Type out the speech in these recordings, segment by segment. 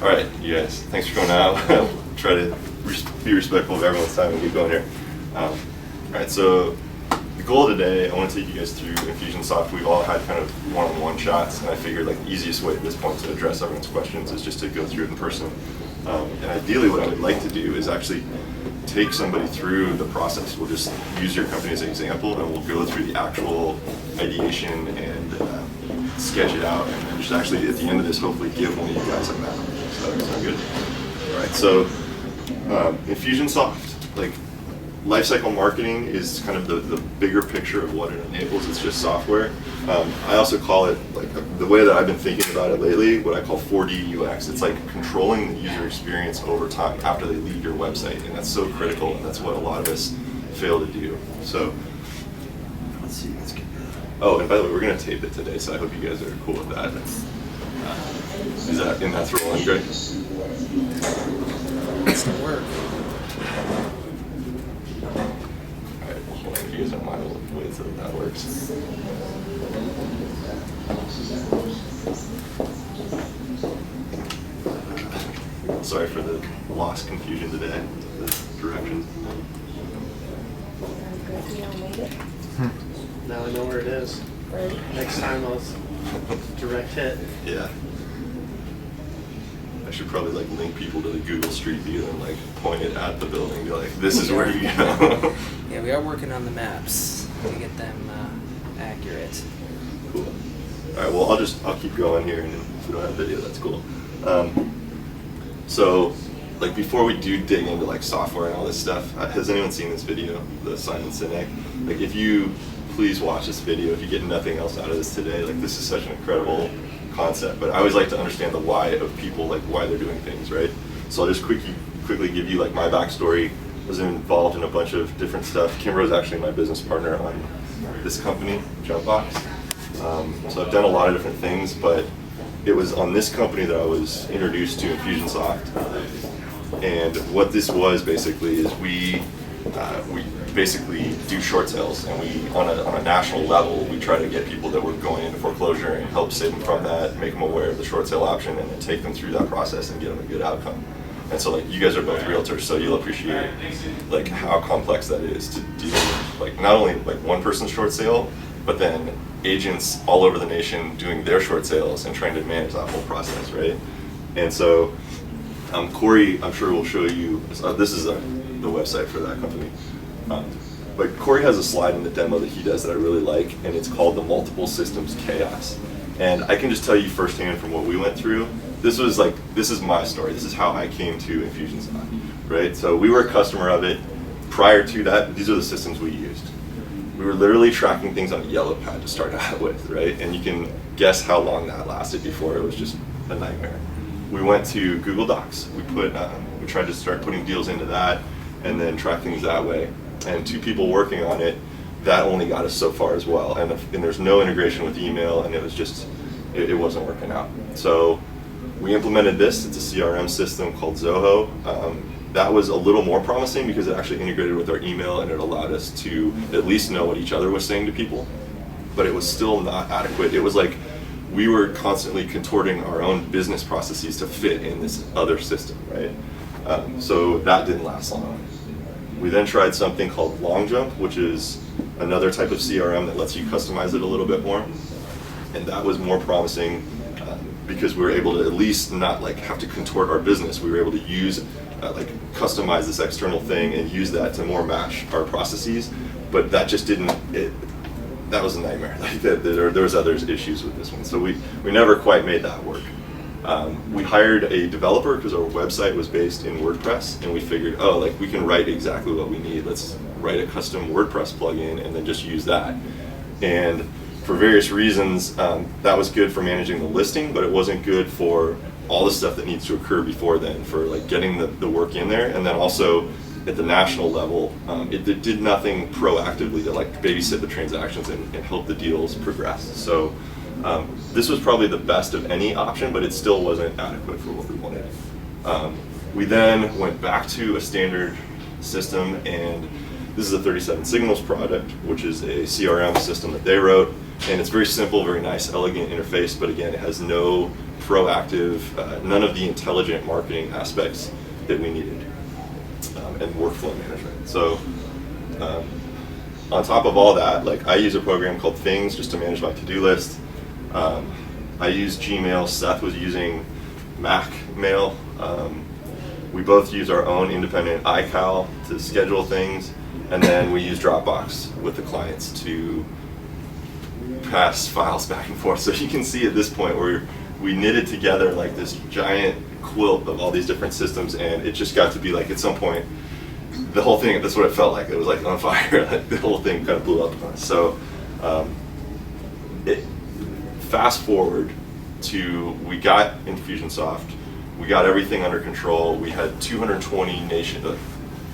All right, you guys, thanks for coming out. Try to be respectful of everyone's time and keep going here. All right, so the goal of today, I want to take you guys through Infusionsoft. We've all had kind of one-on-one chats, and I figured like the easiest way at this point to address everyone's questions is just to go through it in person. And ideally what I would like to do is actually take somebody through the process. We'll just use your company as an example, and we'll go through the actual ideation and sketch it out, and then just actually at the end of this hopefully give one of you guys a map. So that sound good? All right, so Infusionsoft, like lifecycle marketing is kind of the bigger picture of what it enables. It's just software. I also call it, like the way that I've been thinking about it lately, what I call 4D UX. It's like controlling the user experience over time after they leave your website, and that's so critical, and that's what a lot of us fail to do. So let's see, let's get that. Oh, and by the way, we're going to tape it today, so I hope you guys are cool with that. That's rolling great. It's the work. Alright, hold on, if you guys don't mind, we'll wait until that works. Sorry for the lost confusion today, the directions. Now I know where it is. Next time I'll direct hit. Yeah. I should probably like link people to the Google Street View and like point it at the building and be like, this is where you go. Yeah, we are working on the maps to get them accurate. Cool. All right, well, I'll keep going here, and if we don't have video, that's cool. So, like before we do dig into like software and all this stuff, has anyone seen this video, the Simon Sinek? Like, if you please watch this video, if you get nothing else out of this today, like this is such an incredible concept. But I always like to understand the why of people, like why they're doing things, right? So I'll just quickly give you like my backstory. I was involved in a bunch of different stuff. Kimbro's actually my business partner on this company, Jumpbox. So I've done a lot of different things, but it was on this company that I was introduced to Infusionsoft. And what this was basically is we basically do short sales, and we on a national level we try to get people that were going into foreclosure and help save them from that, make them aware of the short sale option, and then take them through that process and get them a good outcome. And so like you guys are both realtors, so you'll appreciate like how complex that is to deal with, like not only like one person's short sale, but then agents all over the nation doing their short sales and trying to manage that whole process, right? And so Cory, I'm sure will show you, this is the website for that company. But Cory has a slide in the demo that he does that I really like, and it's called the multiple systems chaos. And I can just tell you firsthand from what we went through, this is my story. This is how I came to Infusionsoft, right? So we were a customer of it. Prior to that, these are the systems we used. We were literally tracking things on a yellow pad to start out with, right? And you can guess how long that lasted before it was just a nightmare. We went to Google Docs. We tried to start putting deals into that and then track things that way. And two people working on it, that only got us so far as well. And there's no integration with email, and it was just, it wasn't working out. So we implemented this. It's a CRM system called Zoho. That was a little more promising because it actually integrated with our email, and it allowed us to at least know what each other was saying to people. But it was still not adequate. It was like we were constantly contorting our own business processes to fit in this other system, right? So that didn't last long. We then tried something called LongJump, which is another type of CRM that lets you customize it a little bit more. And that was more promising because we were able to at least not like have to contort our business. We were able to use like customize this external thing and use that to more match our processes. But that just didn't, that was a nightmare. Like there was other issues with this one. So we never quite made that work. We hired a developer because our website was based in WordPress, and we figured, oh, like we can write exactly what we need. Let's write a custom WordPress plugin and then just use that. And for various reasons, that was good for managing the listing, but it wasn't good for all the stuff that needs to occur before then, for like getting the work in there. And then also at the national level, it did nothing proactively to like babysit the transactions and help the deals progress. So this was probably the best of any option, but it still wasn't adequate for what we wanted. We then went back to a standard system, and this is a 37 Signals product, which is a CRM system that they wrote, and it's very simple, very nice, elegant interface, but again, it has no proactive, none of the intelligent marketing aspects that we needed, and workflow management. So on top of all that, like, I use a program called Things just to manage my to-do list. I use Gmail. Seth was using Mac Mail. We both use our own independent iCal to schedule things, and then we use Dropbox with the clients to pass files back and forth. So you can see at this point we knitted together like this giant quilt of all these different systems, and it just got to be like, at some point, the whole thing, that's what it felt like. It was like on fire. Like, the whole thing kind of blew up on us. So fast forward to, we got Infusionsoft. We got everything under control. We had 220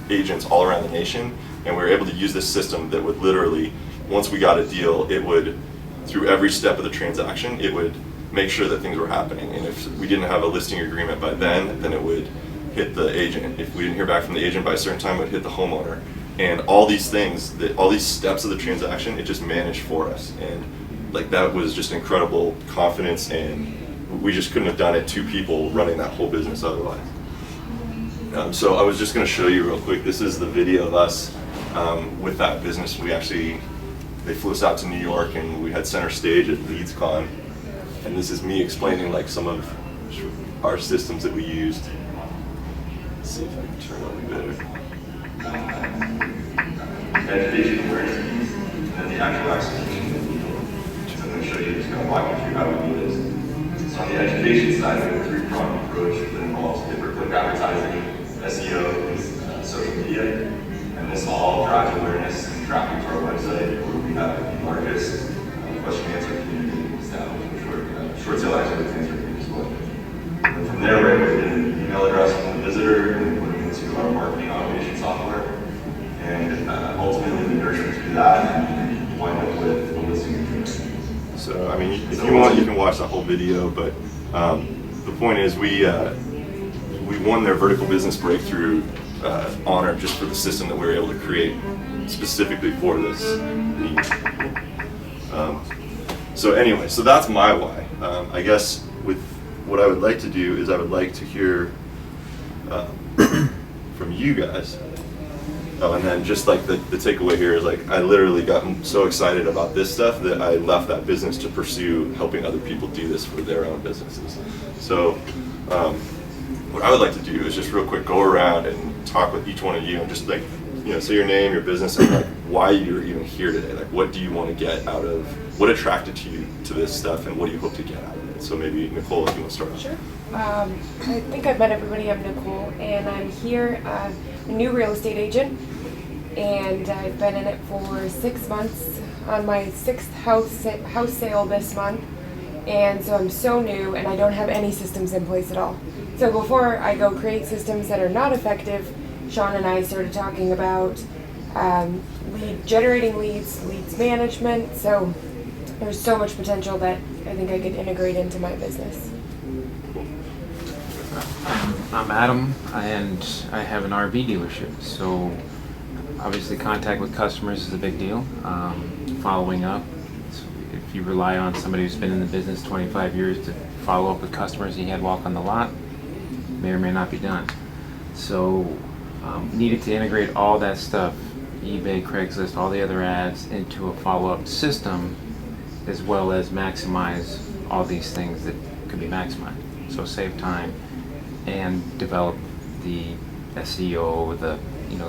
agents all around the nation, and we were able to use this system that would literally, once we got a deal, it would, through every step of the transaction, it would make sure that things were happening. And if we didn't have a listing agreement by then it would hit the agent. If we didn't hear back from the agent by a certain time, it would hit the homeowner. And all these things, all these steps of the transaction, it just managed for us. And like, that was just incredible confidence, and we just couldn't have done it, 2 people running that whole business otherwise. So I was just going to show you real quick. This is the video of us with that business. They flew us out to New York, and we had center stage at LeadsCon. And this is me explaining like some of our systems that we used. Let's see if I can turn on the better. Education awareness, and the actual execution. I'm going to show you, just kind of walk you through how we do this. So on the education side, we have a 3-pronged approach that involves pay-per-click advertising, SEO, and social media. And this all drives awareness and traffic to our website, where we have the largest question and answer community established, short sale activity answer community as well. And from there, we're able to get an email address from the visitor and put it into our marketing automation software. And ultimately, we nurture through that and wind up with a listing agreement. So, I mean, if you want, you can watch the whole video, but the point is, we won their vertical business breakthrough honor just for the system that we were able to create specifically for this need. So anyway, so that's my why. I guess with what I would like to do is I would like to hear from you guys. Oh, and then just like the takeaway here is, like, I literally got so excited about this stuff that I left that business to pursue helping other people do this for their own businesses. So what I would like to do is just real quick go around and talk with each one of you, and just, like, you know, say your name, your business, and like why you're even here today. Like, what do you want to get out of, what attracted you to this stuff, and what do you hope to get out of it? So maybe Nicole, if you want to start off. Sure. I think I've met everybody. I'm Nicole, and I'm here, a new real estate agent, and I've been in it for 6 months, on my 6th house sale this month, and so I'm so new, and I don't have any systems in place at all. So before I go create systems that are not effective, Sean and I started talking about generating leads management. So there's so much potential that I think I could integrate into my business. I'm Adam, and I have an RV dealership. So obviously, contact with customers is a big deal. Following up, so if you rely on somebody who's been in the business 25 years to follow up with customers he had walk on the lot, may or may not be done. So needed to integrate all that stuff, eBay, Craigslist, all the other ads, into a follow-up system, as well as maximize all these things that could be maximized. So save time and develop the SEO, the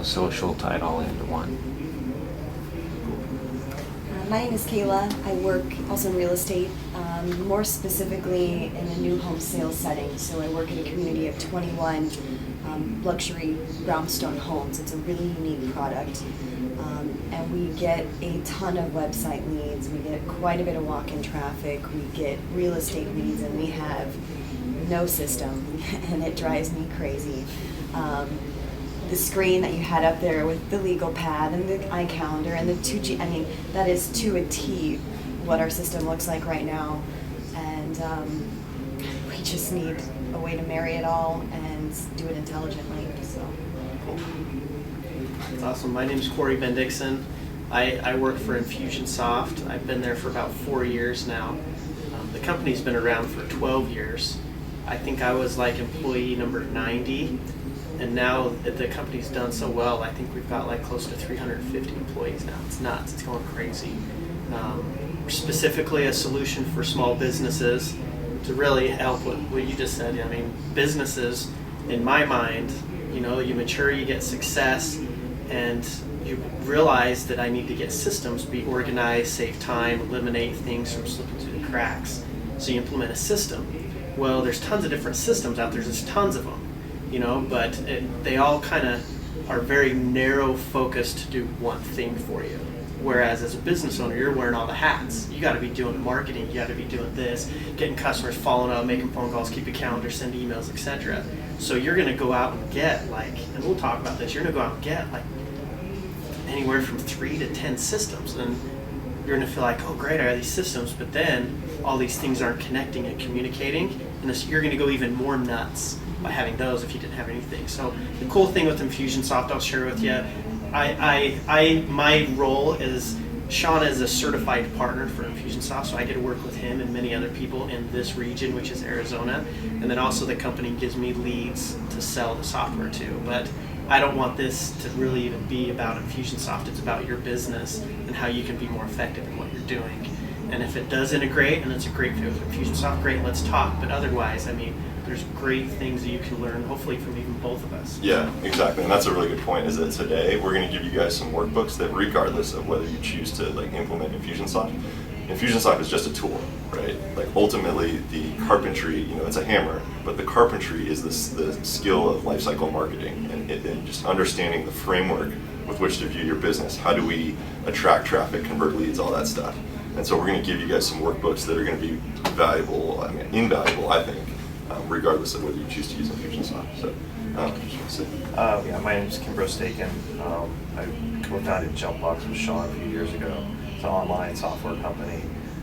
social tie it all into one. My name is Kayla. I work also in real estate, more specifically in a new home sales setting. So I work in a community of 21 luxury brownstone homes. It's a really unique product. And we get a ton of website leads. We get quite a bit of walk-in traffic. We get real estate leads, and we have no system, and it drives me crazy. The screen that you had up there with the legal pad and the iCalendar and the 2G, I mean, that is to a T what our system looks like right now. And we just need a way to marry it all and do it intelligently. So. That's awesome. My name's Cory Bendixen. I work for Infusionsoft. I've been there for about 4 years now. The company's been around for 12 years. I think I was like employee number 90, and now the company's done so well. I think we've got like close to 350 employees now. It's nuts. It's going crazy. We're specifically a solution for small businesses to really help with what you just said. I mean, businesses, in my mind, you know, you mature, you get success, and you realize that I need to get systems, be organized, save time, eliminate things from slipping through the cracks. So you implement a system. Well, there's tons of different systems out there. There's tons of them, you know, but they all kind of are very narrow focused to do one thing for you. Whereas as a business owner, you're wearing all the hats. You got to be doing the marketing. You got to be doing this, getting customers, following up, making phone calls, keep a calendar, send emails, etc. So you're going to go out and get like, and we'll talk about this. You're going to go out and get like anywhere from 3 to 10 systems, and you're going to feel like, oh great, I have these systems, but then all these things aren't connecting and communicating, and you're going to go even more nuts by having those if you didn't have anything. So the cool thing with Infusionsoft, I'll share with you. My role is, Sean is a certified partner for Infusionsoft, so I get to work with him and many other people in this region, which is Arizona. And then also the company gives me leads to sell the software to. But I don't want this to really even be about Infusionsoft. It's about your business and how you can be more effective in what you're doing. And if it does integrate and it's a great fit with Infusionsoft, great, let's talk. But otherwise, I mean, there's great things that you can learn, hopefully, from even both of us. Yeah, exactly, and that's a really good point. Is that today we're going to give you guys some workbooks that, regardless of whether you choose to like implement Infusionsoft is just a tool, right? Like ultimately, the carpentry, you know, it's a hammer, but the carpentry is the skill of lifecycle marketing and just understanding the framework with which to view your business. How do we attract traffic, convert leads, all that stuff? And so we're going to give you guys some workbooks that are going to be valuable, I mean, invaluable, I think. Regardless of whether you choose to use Infusionsoft. So, yeah, my name is Cory Bendixen. I co-founded JumpBox with Sean a few years ago. It's an online software company.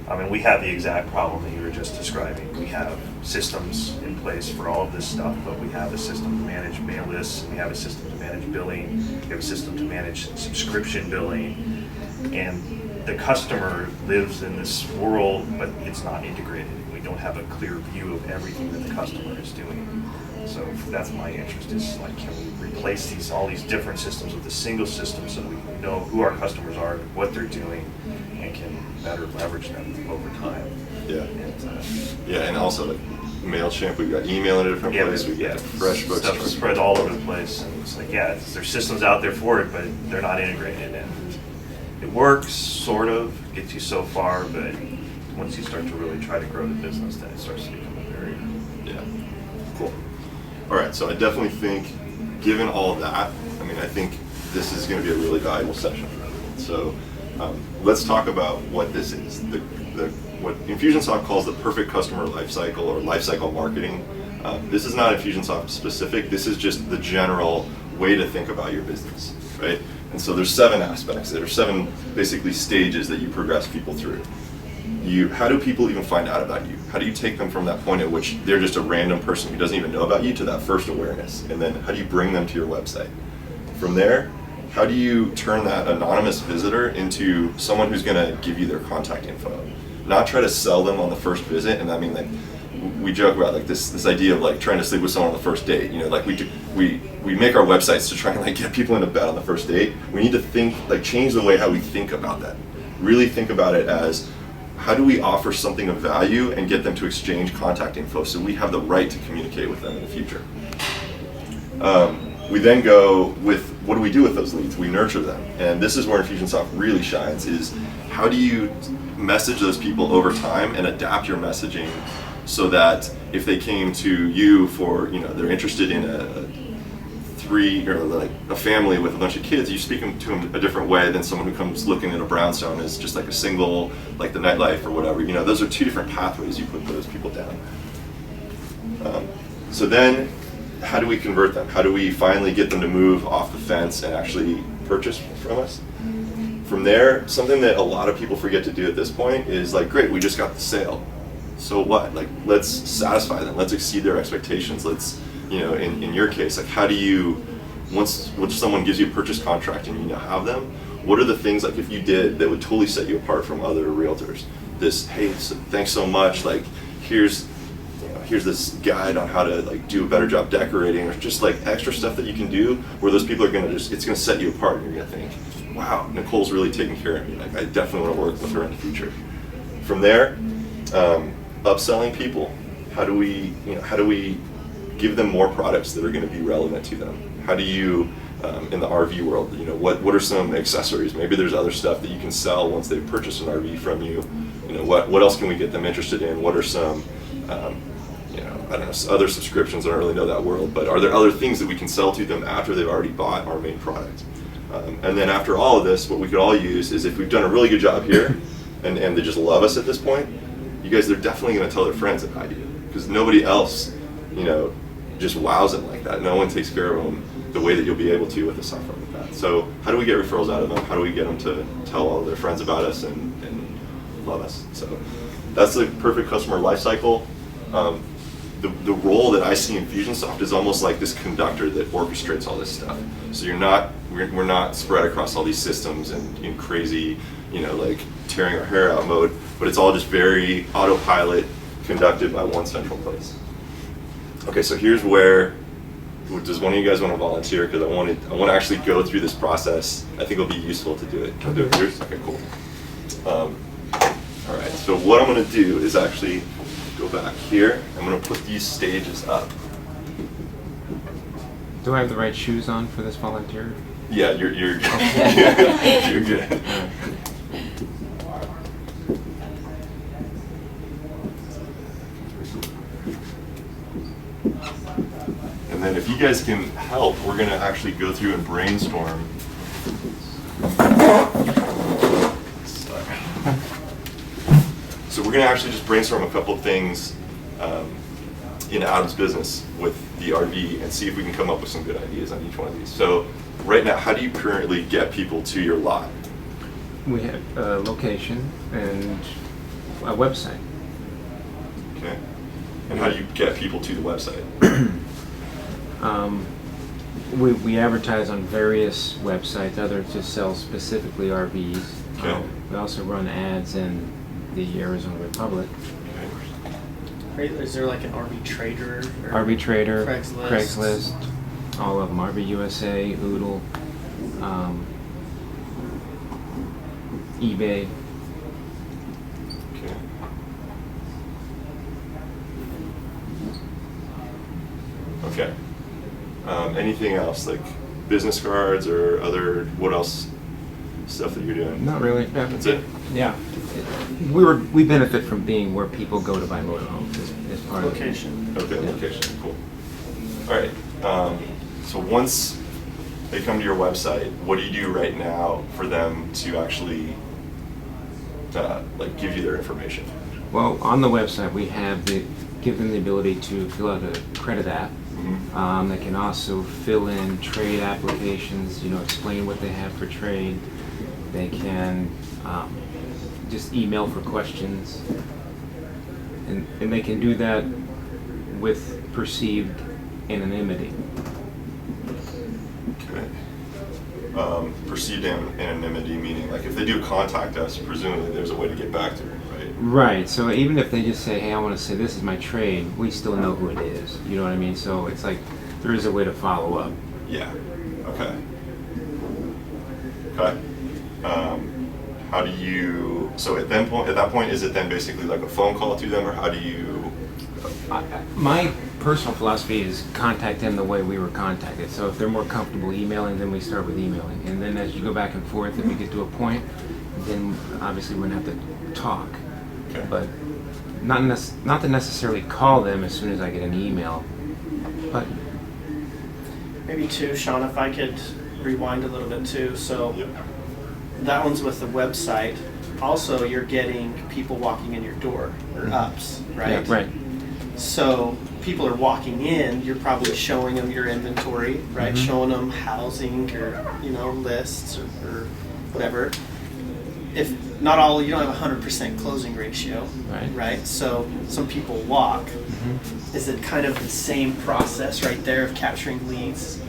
I mean, we have the exact problem that you were just describing. We have systems in place for all of this stuff, but we have a system to manage mail lists, we have a system to manage billing, we have a system to manage subscription billing, and the customer lives in this world, but it's not integrated. We don't have a clear view of everything that the customer is doing. So that's my interest, is like, can we replace all these different systems with a single system so we know who our customers are, what they're doing, and can better leverage them over time. Yeah. And also like MailChimp, we've got email in a different place, we've got FreshBooks. Stuff spread all over the place, and it's like, yeah, there's systems out there for it, but they're not integrated, and it works, sort of, gets you so far, but once you start to really try to grow the business, then it starts to become a very... Yeah, cool. All right, so I definitely think, given all of that, I mean, I think this is going to be a really valuable session. So let's talk about what this is. What Infusionsoft calls the perfect customer lifecycle, or lifecycle marketing. This is not Infusionsoft specific. This is just the general way to think about your business, right? And so there's 7 aspects. There are 7 basically stages that you progress people through. How do people even find out about you? How do you take them from that point at which they're just a random person who doesn't even know about you to that first awareness? And then how do you bring them to your website? From there, how do you turn that anonymous visitor into someone who's going to give you their contact info? Not try to sell them on the first visit. And I mean, like, we joke about like this idea of like trying to sleep with someone on the first date. You know, like we make our websites to try and like get people into bed on the first date. We need to think, like, change the way how we think about that. Really think about it as, how do we offer something of value and get them to exchange contact info so we have the right to communicate with them in the future? We then go with, what do we do with those leads? We nurture them. And this is where Infusionsoft really shines, is how do you message those people over time and adapt your messaging so that if they came to you for, you know, they're interested in a family with a bunch of kids, you speak to them a different way than someone who comes looking at a brownstone as just like a single, like the nightlife or whatever. You know, those are 2 different pathways you put those people down. So then, how do we convert them? How do we finally get them to move off the fence and actually purchase from us? From there, something that a lot of people forget to do at this point is like, great, we just got the sale. So what? Like, let's satisfy them. Let's exceed their expectations. Let's, you know, in your case, like, how do you, once someone gives you a purchase contract and you now have them, what are the things, like, if you did, that would totally set you apart from other realtors? this, hey, thanks so much, like here's this guide on how to like do a better job decorating, or just like extra stuff that you can do where those people are gonna it's gonna set you apart, and you're gonna think, wow, Nicole's really taking care of me. Like I definitely want to work with her in the future. From there, upselling people. How do we give them more products that are going to be relevant to them? How do you, in the RV world, what are some accessories? Maybe there's other stuff that you can sell once they've purchased an RV from you. What else can we get them interested in? What are some, I don't know, other subscriptions? I don't really know that world, but are there other things that we can sell to them after they've already bought our main product? And then after all of this, what we could all use is if we've done a really good job here, and they just love us at this point, you guys, they're definitely going to tell their friends about you, because nobody else, just wows them like that. No one takes care of them the way that you'll be able to with a software like that. So how do we get referrals out of them? How do we get them to tell all of their friends about us and love us? So that's the perfect customer life cycle. The role that I see in Infusionsoft is almost like this conductor that orchestrates all this stuff. So we're not spread across all these systems and in crazy, like tearing our hair out mode, but it's all just very autopilot, conducted by one central place. Okay, so here's where, does one of you guys want to volunteer? Because I want to actually go through this process. I think it'll be useful to do it. Can I do it here? Okay, cool. All right, so what I'm going to do is actually go back here. I'm going to put these stages up. Do I have the right shoes on for this volunteer? Yeah, you're good. You're good. And then if you guys can help, we're going to actually go through and brainstorm. So we're going to actually just brainstorm a couple of things in Adam's business with the RV and see if we can come up with some good ideas on each one of these. So right now, how do you currently get people to your lot? We have a location and a website. Okay. And how do you get people to the website? We advertise on various websites, other to sell specifically RVs. Okay. We also run ads in the Arizona Republic. Is there like an RV Trader? Or RV Trader, Craigslist, all of them. RV USA, Oodle, eBay. Okay. Okay. Anything else, like business cards or other, what else stuff that you're doing? Not really. Yeah. That's it? Yeah. We benefit from being where people go to buy motorhomes as part location. Okay, Yeah. location, cool. All right, so once they come to your website, what do you do right now for them to actually like give you their information? Well, on the website we have give them the ability to fill out a credit app. Mm-hmm. They can also fill in trade applications, explain what they have for trade. They can just email for questions. And they can do that with perceived anonymity. Okay. Perceived anonymity, meaning like if they do contact us, presumably there's a way to get back to them, right? Right, so even if they just say, hey, I want to say this is my trade, we still know who it is. You know what I mean? So it's like there is a way to follow up. Yeah. Okay. Okay. How do you? So at that point, is it then basically like a phone call to them, or how do you? My personal philosophy is contact them the way we were contacted. So if they're more comfortable emailing, then we start with emailing, and then as you go back and forth, if we get to a point, then obviously we're gonna have to talk. Okay. But not to necessarily call them as soon as I get an email, but Maybe too, Sean, if I could rewind a little bit too. So Yep. that one's with the website. Also, you're getting people walking in your door, or ups, right? yeah, right. So people are walking in, you're probably showing them your inventory, right? Mhm. Showing them housing or, lists or whatever. If not all, you don't have a 100% closing ratio, Right. So some people walk. Mhm. Is it kind of the same process right there of capturing leads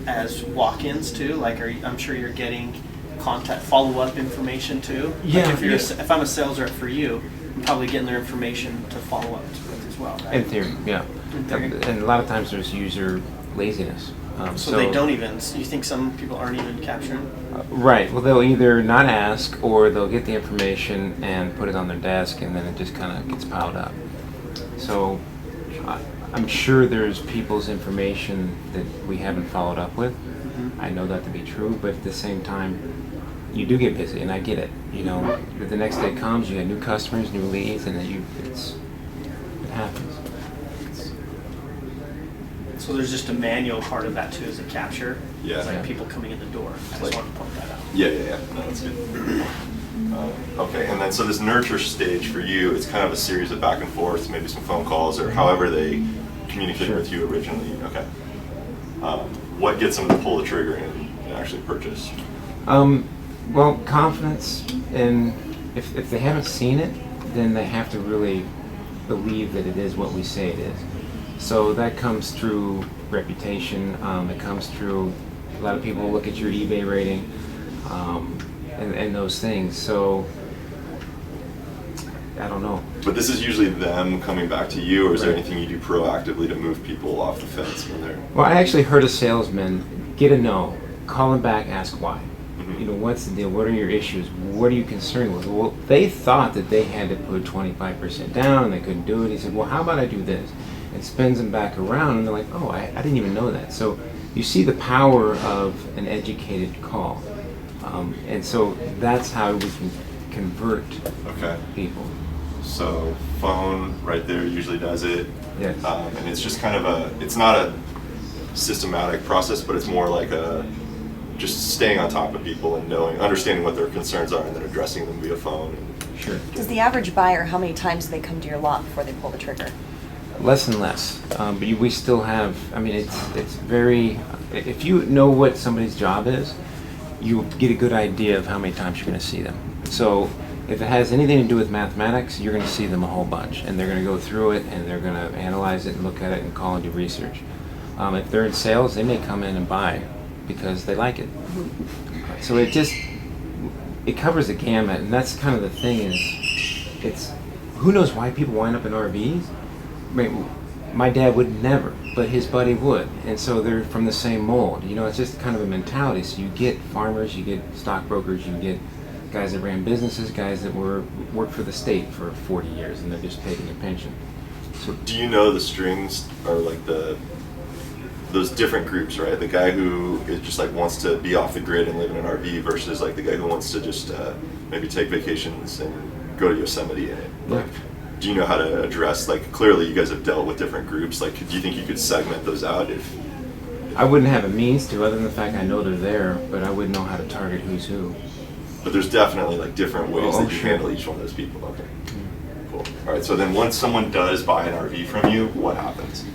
as walk-ins too? Like, I'm sure you're getting contact follow-up information too? Yeah, Like yeah. if I'm a sales rep for you, I'm probably getting their information to follow up with as well, right? In theory, yeah. In theory. And a lot of times there's user laziness. So they don't even, you think some people aren't even capturing? Right. Well, they'll either not ask or they'll get the information and put it on their desk, and then it just kind of gets piled up. So I'm sure there's people's information that we haven't followed up with. I know that to be true, but at the same time, you do get busy, and I get it. You know, the next day comes, you have new customers, new leads, and then it happens. So there's just a manual part of that too, is a capture. Yeah. It's like Yeah. people coming in the door. I just Like- wanted to point that out. Yeah. No, that's good. Okay, and then so this nurture stage for you, it's kind of a series of back and forth, maybe some phone calls or however they communicated Sure. with you originally. Okay. What gets them to pull the trigger and actually purchase? Well, confidence, and if they haven't seen it, then they have to really believe that it is what we say it is. So that comes through reputation. It comes through a lot of people look at your eBay rating, and those things. So I don't know. But this is usually them coming back to you, or is there Right. anything you do proactively to move people off the fence when they're? Well, I actually heard a salesman get a no, call them back, ask why. Mhm. You know, what's the deal? What are your issues? What are you concerned with? Well, they thought that they had to put 25% down and they couldn't do it. He said, well, how about I do this? And spins them back around, and they're like, oh, I didn't even know that. So you see the power of an educated call. And so that's how we can convert Okay. people. So phone right there usually does it. Yes. And it's just kind of it's not a systematic process, but it's more like just staying on top of people and understanding what their concerns are and then addressing them via phone. Sure. Does the average buyer, how many times do they come to your lot before they pull the trigger? Less and less, but we still have. I mean, it's very. If you know what somebody's job is, you get a good idea of how many times you're going to see them. So, if it has anything to do with mathematics, you're going to see them a whole bunch, and they're going to go through it, and they're going to analyze it and look at it and call and do research. If they're in sales, they may come in and buy because they like it. So it covers the gamut, and that's kind of the thing. It's who knows why people wind up in RVs. I mean, my dad would never, but his buddy would, and so they're from the same mold. You know, it's just kind of a mentality. So you get farmers, you get stockbrokers, you get guys that ran businesses, guys that worked for the state for 40 years, and they're just taking a pension. So do you know the strings or like those different groups, right? The guy who is just like wants to be off the grid and live in an RV versus like the guy who wants to just maybe take vacations and go to Yosemite in it. Like, do you know how to address, like, clearly you guys have dealt with different groups, like, do you think you could segment those out if I wouldn't have a means to, other than the fact I know they're there, but I wouldn't know how to target who's who. but there's definitely like different ways that you Sure. handle each one of those people. Okay, cool. All right, so then once someone does buy an RV from you, what happens?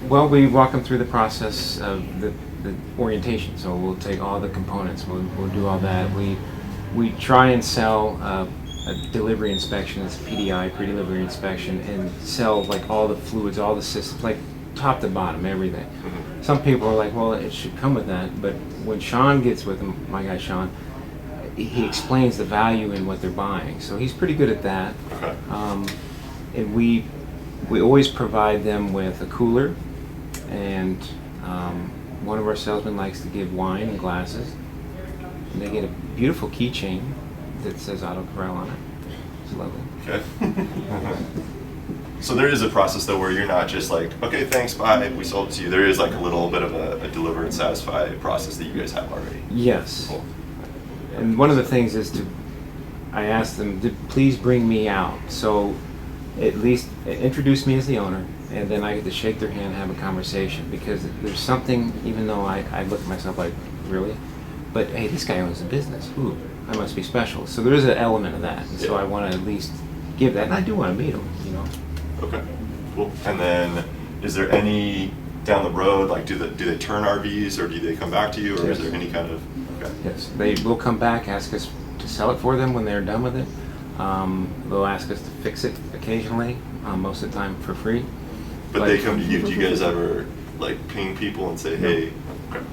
Well, we walk them through the process of the orientation. So we'll take all the components. We'll do all that. We try and sell a delivery inspection. It's PDI, pre-delivery inspection, and sell like all the fluids, all the systems, like top to bottom, everything. Mhm. Some people are like, well, it should come with that. But when Sean gets with him, my guy Sean, he explains the value in what they're buying. So he's pretty good at that. Okay. And we always provide them with a cooler, and one of our salesmen likes to give wine and glasses. And they get a beautiful keychain that says Auto Corral on it. It's lovely. Okay. So there is a process though where you're not just like, okay, thanks, bye, we sold it to you. There is like a little bit of a deliver and satisfy process that you guys have already. Yes. Cool. And one of the things is I asked them to please bring me out. So at least introduce me as the owner, and then I get to shake their hand and have a conversation, because there's something, even though I look at myself like, really? But hey, this guy owns a business. Ooh, I must be special. So there is an element of that. And so I want to at least give that, and I do want to meet him, you know. Okay, cool. And then is there any down the road, like do they turn RVs or do they come back to you, or is there any kind of, okay. Yes, they will come back, ask us to sell it for them when they're done with it. They'll ask us to fix it occasionally, most of the time for free. But they come to you. Do you guys ever like ping people and say, hey? Okay.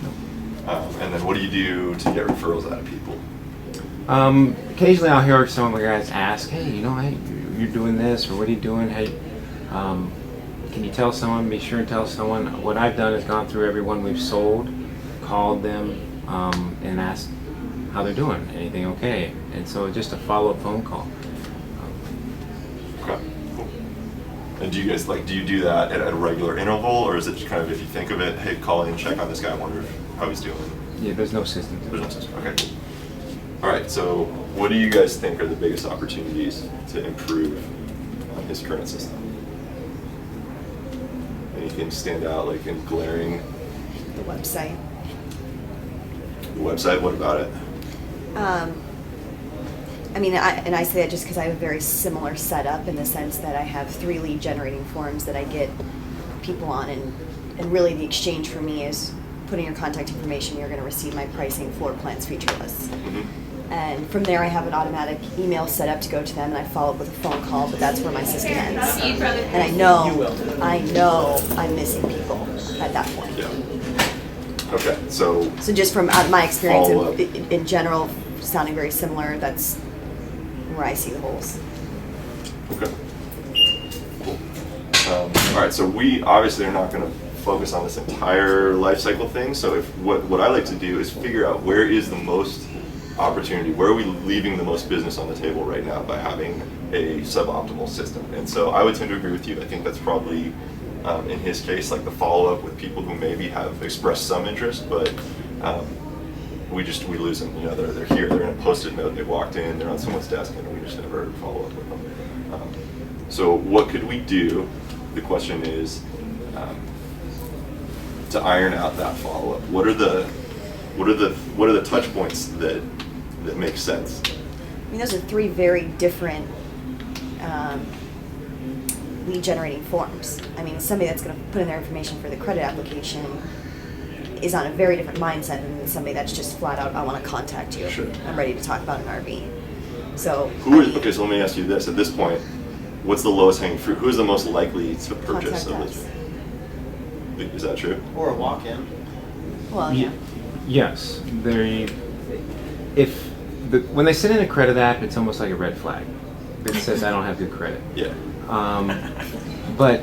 And then what do you do to get referrals out of people? Occasionally I'll hear some of the guys ask, hey, hey, you're doing this, or what are you doing? Hey, can you tell someone? Be sure and tell someone. What I've done is gone through everyone we've sold, called them, and asked how they're doing. Anything okay? And so just a follow-up phone call. Okay, cool. And do you guys do you do that at a regular interval, or is it just kind of, if you think of it, hey, call in, check on this guy, wonder how he's doing? Yeah, there's no system. There's no system. Okay, cool. All right, so what do you guys think are the biggest opportunities to improve on his current system? Anything stand out, like in glaring? The website. The website, what about it? I say that just because I have a very similar setup in the sense that I have 3 lead generating forms that I get people on, and really the exchange for me is putting your contact information, you're going to receive my pricing, floor plans, feature lists. Mm-hmm. And from there I have an automatic email set up to go to them, and I follow up with a phone call, but that's where my system ends. And I know I'm missing people at that point. Yeah. Okay, so just from my experience Follow up. in general, sounding very similar, that's where I see the holes. Okay. Cool. All right, so we obviously are not going to focus on this entire life cycle thing. So if what I like to do is figure out where is the most opportunity, where are we leaving the most business on the table right now by having a suboptimal system. And so I would tend to agree with you. I think that's probably, in his case, like the follow-up with people who maybe have expressed some interest, but we lose them. They're here, they're in a Post-it note, they walked in, they're on someone's desk, and we just never follow up with them. So what could we do? The question is, to iron out that follow-up. What are the touch points that make sense? Those are 3 very different lead generating forms. Somebody that's going to put in their information for the credit application is on a very different mindset than somebody that's just flat out, I want to contact you. Sure. I'm ready to talk about an RV. So Okay, so let me ask you this. At this point, what's the lowest hanging fruit? Who is the most likely to purchase Contact of this? us. Is that true? Or a walk-in. Well, yeah. Yes. When they send in a credit app, it's almost like a red flag. It says I don't have good credit. Yeah. But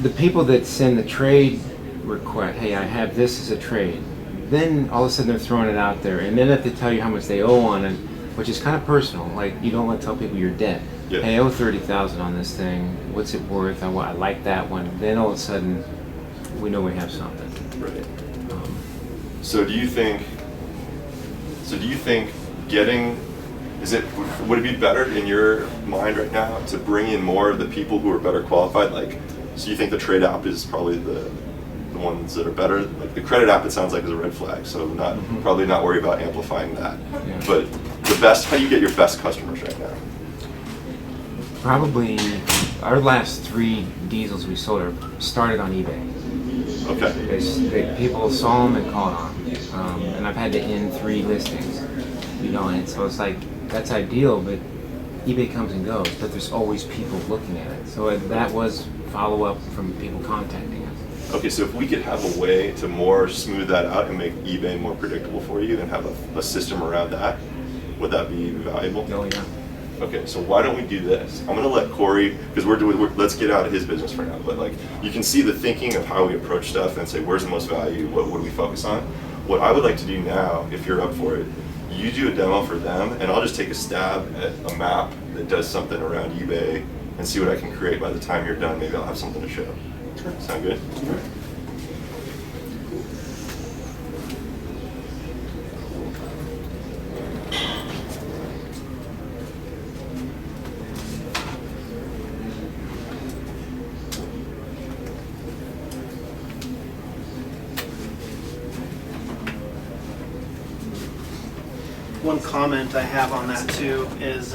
the people that send the trade request, hey, I have this as a trade, then all of a sudden they're throwing it out there, and then they have to tell you how much they owe on it, which is kind of personal. Like, you don't want to tell people your debt. Yeah. Hey, I owe $30,000 on this thing. What's it worth? I like that one. Then all of a sudden, we know we have something. Right. So do you think would it be better in your mind right now to bring in more of the people who are better qualified? So you think the trade app is probably the ones that are better? Like the credit app, it sounds like is a red flag, so probably not worry about amplifying that. Yeah. But how do you get your best customers right now? Probably our last 3 diesels we sold started on eBay. Okay. People saw them and called on them. And I've had to end 3 listings, and so it's like, that's ideal, but eBay comes and goes, but there's always people looking at it. So that was follow-up from people contacting us. Okay, so if we could have a way to more smooth that out and make eBay more predictable for you and have a system around that, would that be valuable? Oh, yeah. Okay, so why don't we do this? I'm going to let Cory, because let's get out of his business for now, but you can see the thinking of how we approach stuff and say, where's the most value, what do we focus on? What I would like to do now, if you're up for it, you do a demo for them, and I'll just take a stab at a map that does something around eBay and see what I can create. By the time you're done, maybe I'll have something to show. Sure. Sound good? Sure. One comment I have on that too is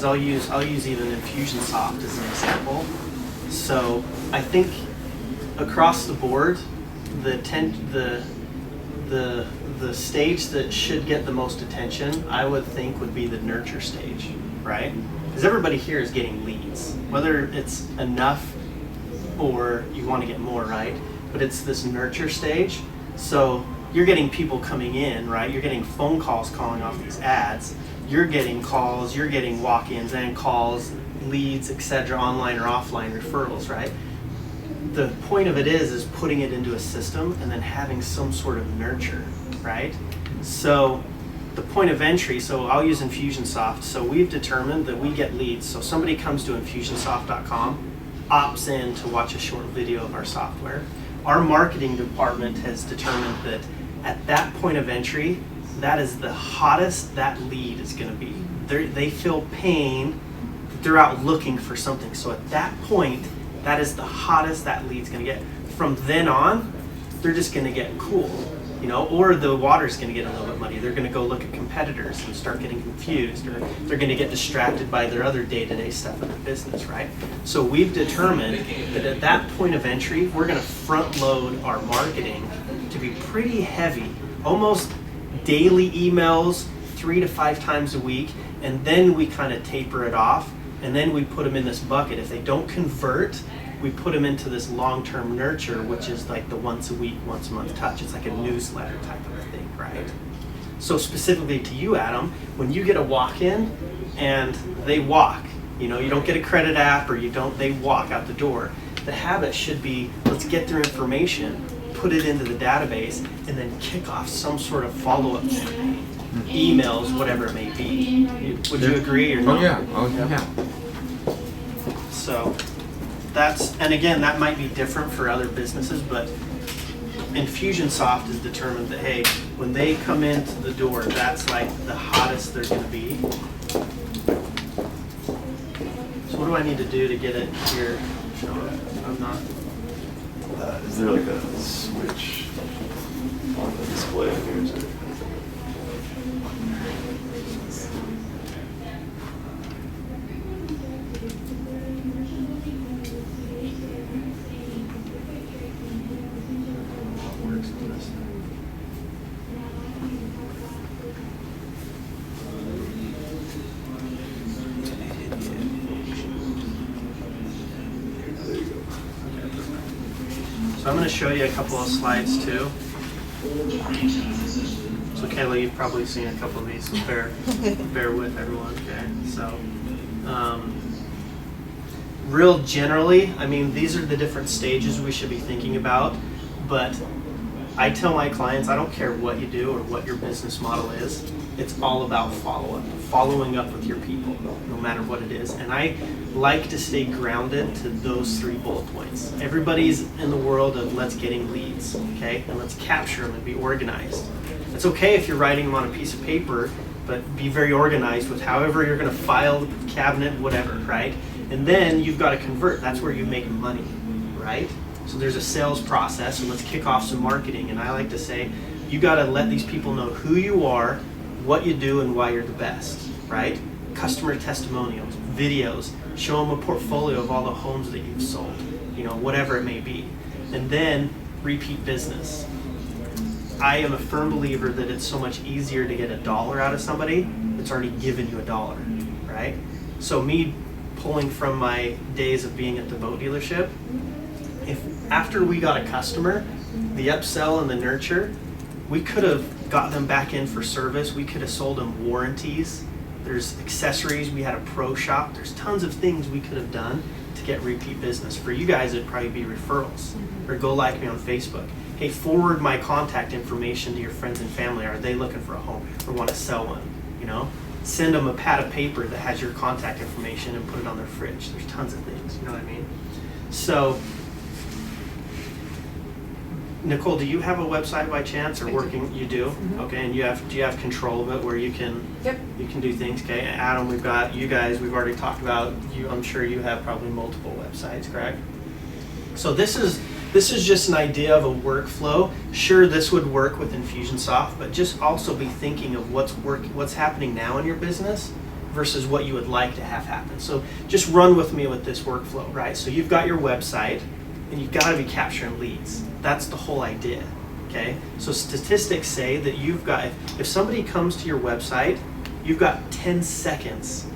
I'll use even Infusionsoft as an example. So I think across the board, the stage that should get the most attention, I would think, would be the nurture stage, right? Because everybody here is getting leads, whether it's enough or you want to get more, right? But it's this nurture stage. So you're getting people coming in, right? You're getting phone calls calling off these ads. You're getting calls, you're getting walk-ins and calls, leads, etc., online or offline referrals, right? The point of it is putting it into a system and then having some sort of nurture, right? So the point of entry, so I'll use Infusionsoft. So we've determined that we get leads. So somebody comes to Infusionsoft.com, opts in to watch a short video of our software. Our marketing department has determined that at that point of entry, that is the hottest that lead is going to be. They feel pain. They're out looking for something. So at that point, that is the hottest that lead's going to get. From then on, they're just going to get cool, you know, or the water's going to get a little bit muddy. They're going to go look at competitors and start getting confused, or they're going to get distracted by their other day-to-day stuff in their business, right? So we've determined that at that point of entry, we're going to front load our marketing to be pretty heavy, almost daily emails, 3 to 5 times a week, and then we kind of taper it off, and then we put them in this bucket. If they don't convert, we put them into this long-term nurture, which is like the once a week, once a month touch. It's like a newsletter type of a thing, right? So specifically to you, Adam, when you get a walk-in and they walk, you know, you don't get a credit app or they walk out the door. The habit should be, let's get their information, put it into the database, and then kick off some sort of follow-up campaign, emails, whatever it may be. Would you agree or not? Oh yeah. So that's, and again, that might be different for other businesses, but Infusionsoft has determined that, hey, when they come into the door, that's like the hottest they're going to be. So what do I need to do to get it here, Sean? I'm not. Is there like a switch on the display here? Is there? So I'm going to show you a couple of slides too. So Kayla, you've probably seen a couple of these, so bear with everyone, okay? So, real generally, I mean, these are the different stages we should be thinking about, but I tell my clients, I don't care what you do or what your business model is, it's all about follow-up, following up with your people, no matter what it is. And I like to stay grounded to those 3 bullet points. Everybody's in the world of let's getting leads, okay? And let's capture them and be organized. It's okay if you're writing them on a piece of paper, but be very organized with however you're going to file the cabinet, whatever, right? And then you've got to convert. That's where you make money, right? So there's a sales process, and let's kick off some marketing. And I like to say, you got to let these people know who you are, what you do, and why you're the best, right? Customer testimonials, videos, show them a portfolio of all the homes that you've sold, you know, whatever it may be. And then repeat business. I am a firm believer that it's so much easier to get $1 out of somebody that's already given you $1, right? So me pulling from my days of being at the boat dealership, if after we got a customer, the upsell and the nurture, we could have got them back in for service. We could have sold them warranties. There's accessories. We had a pro shop. There's tons of things we could have done to get repeat business. For you guys, it'd probably be referrals, or go like me on Facebook. Hey, forward my contact information to your friends and family. Are they looking for a home or want to sell one? You know, send them a pad of paper that has your contact information and put it on their fridge. There's tons of things. You know what I mean? So, Nicole, do you have a website by chance, or working? You do. Mm-hmm. Okay, and do you have control of it where you can? Yep. You can do things. Okay, Adam, we've got you guys. We've already talked about you. I'm sure you have probably multiple websites, correct? So this is just an idea of a workflow. Sure, this would work with Infusionsoft, but just also be thinking of what's happening now in your business versus what you would like to have happen. So just run with me with this workflow, right? So you've got your website, and you've got to be capturing leads. That's the whole idea, okay? So statistics say that you've got, if somebody comes to your website, you've got 10 seconds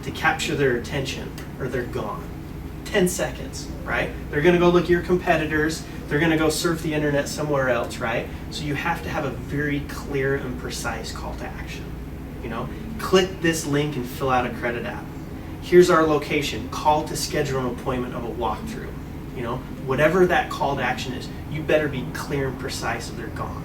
to capture their attention, or they're gone. 10 seconds, right? They're gonna go look at your competitors, They're going to go surf the internet somewhere else, right? So you have to have a very clear and precise call to action. You know, click this link and fill out a credit app. Here's our location. Call to schedule an appointment of a walkthrough. You know, whatever that call to action is, you better be clear and precise or they're gone,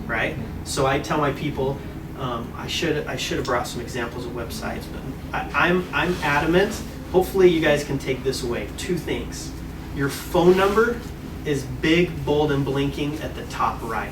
right? So I tell my people, I should have brought some examples of websites, but I'm adamant. Hopefully you guys can take this away. 2 things. Your phone number is big, bold, and blinking at the top right.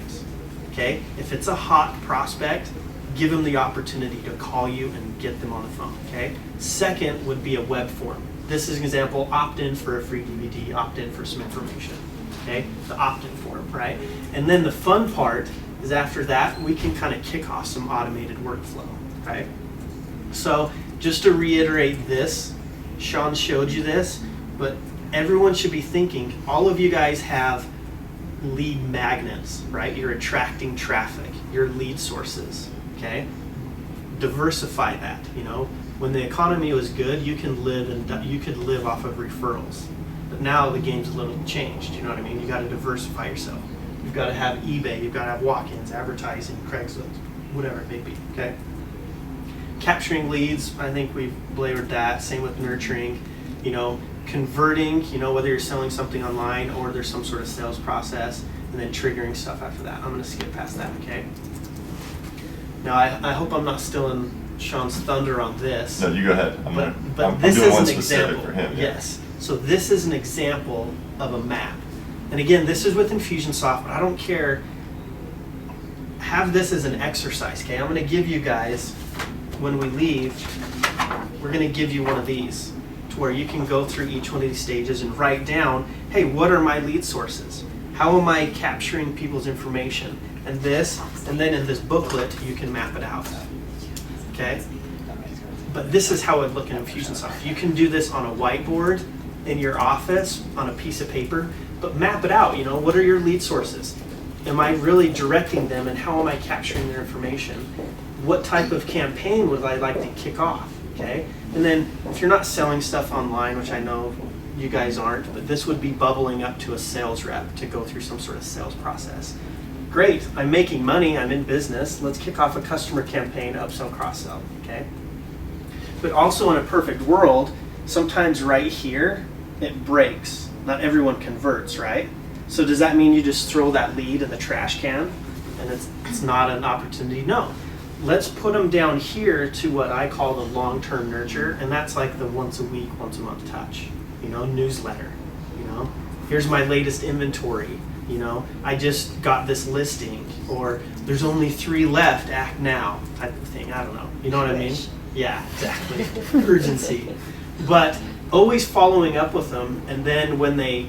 Okay? If it's a hot prospect, give them the opportunity to call you and get them on the phone. Okay? Second would be a web form. This is an example, opt in for a free DVD, opt in for some information. Okay? The opt-in form, right? And then the fun part is after that, we can kind of kick off some automated workflow. Okay? So just to reiterate this, Sean showed you this, but everyone should be thinking, all of you guys have lead magnets, right? You're attracting traffic, your lead sources, okay? Diversify that, you know? When the economy was good, you could live off of referrals. But now the game's a little changed, you know what I mean? You gotta diversify yourself. You've gotta have eBay, you've gotta have walk-ins, advertising, Craigslist, whatever it may be, okay? Capturing leads, I think we've belabored that. Same with nurturing, you know, converting, you know, whether you're selling something online or there's some sort of sales process, and then triggering stuff after that. I'm going to skip past that, okay? Now, I hope I'm not stealing Sean's thunder on this. No, you go ahead. But this doing is one an specific example. for him. Yeah. Yes. So this is an example of a map. And again, this is with Infusionsoft, but I don't care. Have this as an exercise, okay? I'm going to give you guys, when we leave, we're going to give you one of these to where you can go through each one of these stages and write down, hey, what are my lead sources? How am I capturing people's information? And this, and then in this booklet, you can map it out, okay? But this is how it would look in Infusionsoft. You can do this on a whiteboard in your office, on a piece of paper, but map it out, you know, what are your lead sources? Am I really directing them, and how am I capturing their information? What type of campaign would I like to kick off, okay? And then if you're not selling stuff online, which I know you guys aren't, but this would be bubbling up to a sales rep to go through some sort of sales process. Great, I'm making money, I'm in business, let's kick off a customer campaign, upsell, cross-sell, okay? But also in a perfect world, sometimes right here, it breaks. Not everyone converts, right? So does that mean you just throw that lead in the trash can and it's not an opportunity? No. Let's put them down here to what I call the long-term nurture, and that's like the once a week, once a month touch, you know, newsletter, you know, here's my latest inventory, you know, I just got this listing, or there's only 3 left, act now, type of thing. I don't know, you know what I mean? Yeah, exactly. Urgency. But always following up with them, and then when they,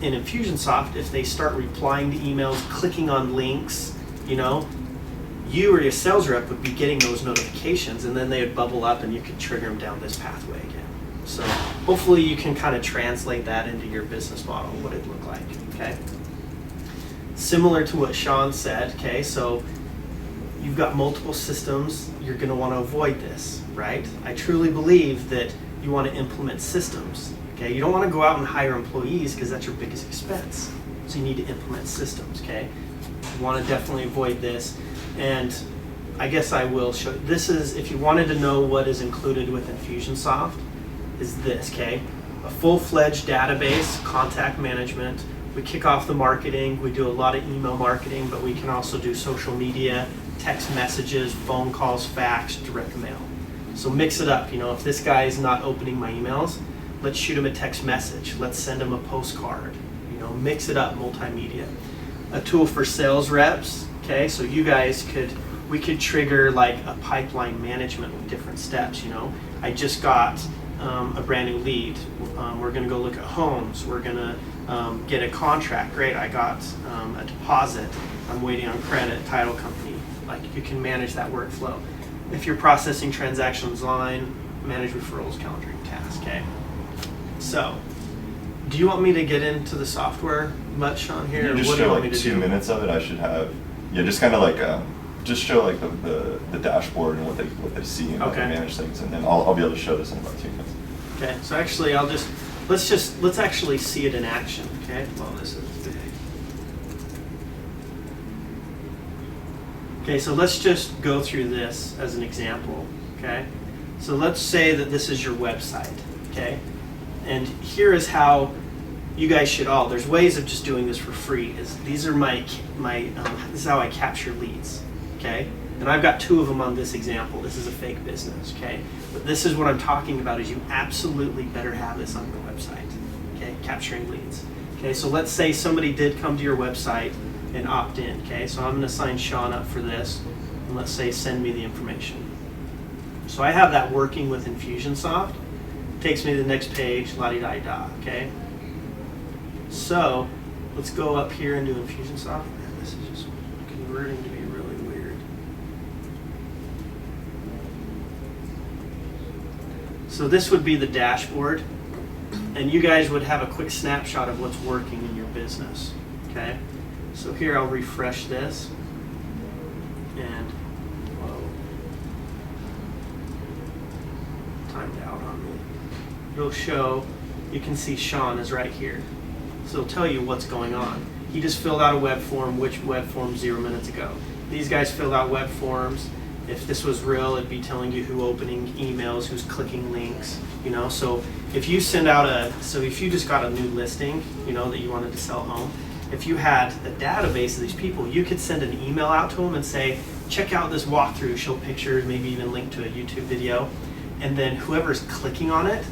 in Infusionsoft, if they start replying to emails, clicking on links, you know, you or your sales rep would be getting those notifications, and then they would bubble up and you could trigger them down this pathway again. So hopefully you can kind of translate that into your business model, what it'd look like, okay? Similar to what Sean said, okay, so you've got multiple systems, you're gonna wanna avoid this, right? I truly believe that you wanna implement systems, okay? You don't wanna go out and hire employees because that's your biggest expense. So you need to implement systems, okay? You wanna definitely avoid this. And I guess I will show, this is, if you wanted to know what is included with Infusionsoft, is this, okay? A full-fledged database, contact management. We kick off the marketing, we do a lot of email marketing, but we can also do social media, text messages, phone calls, fax, direct mail. So mix it up, you know, if this guy is not opening my emails, let's shoot him a text message, let's send him a postcard, you know, mix it up, multimedia. A tool for sales reps, okay, so you guys we could trigger like a pipeline management with different steps, you know. I just got a brand new lead, we're gonna go look at homes, we're gonna get a contract, great, I got a deposit, I'm waiting on credit, title company, like you can manage that workflow. If you're processing transactions online, manage referrals, calendaring tasks, okay. So, do you want me to get into the software much, Sean, here? You or just what do you show want like me to 2 do? minutes of it. I should have, yeah, just kind of like just show like the dashboard and what they see and how they Okay. manage things, and then I'll be able to show this in about 2 minutes. Okay, so actually let's actually see it in action, okay? Well, this is big. Okay, so let's just go through this as an example, okay? So let's say that this is your website, okay? And here is how you guys should all, there's ways of just doing this for free. These are this is how I capture leads, okay? And I've got 2 of them on this example. This is a fake business, okay? But this is what I'm talking about, is you absolutely better have this on your website, okay? Capturing leads. Okay, so let's say somebody did come to your website and opt in, okay? So I'm gonna sign Sean up for this, and let's say send me the information. So I have that working with Infusionsoft. Takes me to the next page, la-di-da-di-da, okay? So let's go up here into Infusionsoft. Man, this is just converting to be really weird. So this would be the dashboard, and you guys would have a quick snapshot of what's working in your business, okay? So here I'll refresh this, and whoa, timed out on me. It'll show, you can see Sean is right here. So it'll tell you what's going on. He just filled out a web form, which web form 0 minutes ago. These guys filled out web forms. If this was real, it'd be telling you who opening emails, who's clicking links, you know? So if you send out if you just got a new listing, you know, that you wanted to sell home, if you had a database of these people, you could send an email out to them and say, check out this walkthrough, show pictures, maybe even link to a YouTube video. And then whoever's clicking on it,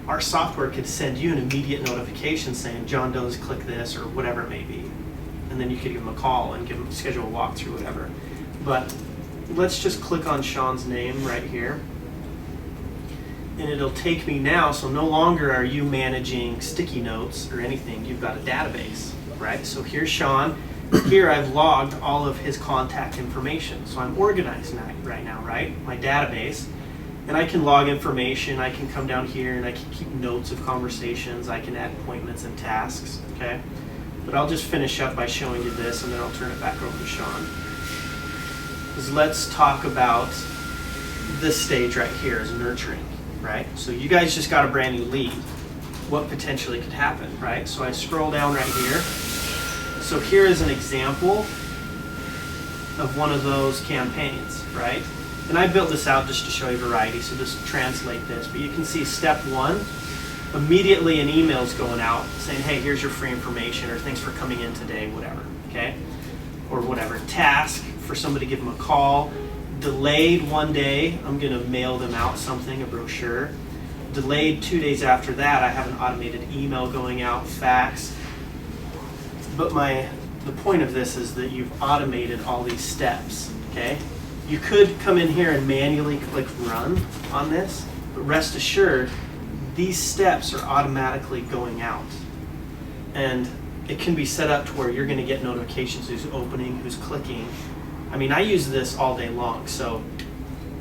our software could send you an immediate notification saying, John Doe's click this, or whatever it may be. And then you could give them a call and schedule a walkthrough, whatever. But let's just click on Sean's name right here. And it'll take me now, so no longer are you managing sticky notes or anything, you've got a database, right? So here's Sean. Here I've logged all of his contact information. So I'm organized right now, right? My database. And I can log information, I can come down here and I can keep notes of conversations, I can add appointments and tasks, okay? But I'll just finish up by showing you this, and then I'll turn it back over to Sean. Let's talk about this stage right here, is nurturing, right? So you guys just got a brand new lead. What potentially could happen, right? So I scroll down right here. So here is an example of one of those campaigns, right? And I built this out just to show you variety, so just translate this. But you can see step 1, immediately an email's going out saying, hey, here's your free information, or thanks for coming in today, whatever, okay? Or whatever. Task, for somebody to give them a call. Delayed 1 day, I'm gonna mail them out something, a brochure. Delayed 2 days after that, I have an automated email going out, fax. But the point of this is that you've automated all these steps, okay? You could come in here and manually click run on this, but rest assured, these steps are automatically going out. And it can be set up to where you're gonna get notifications who's opening, who's clicking. I mean, I use this all day long, so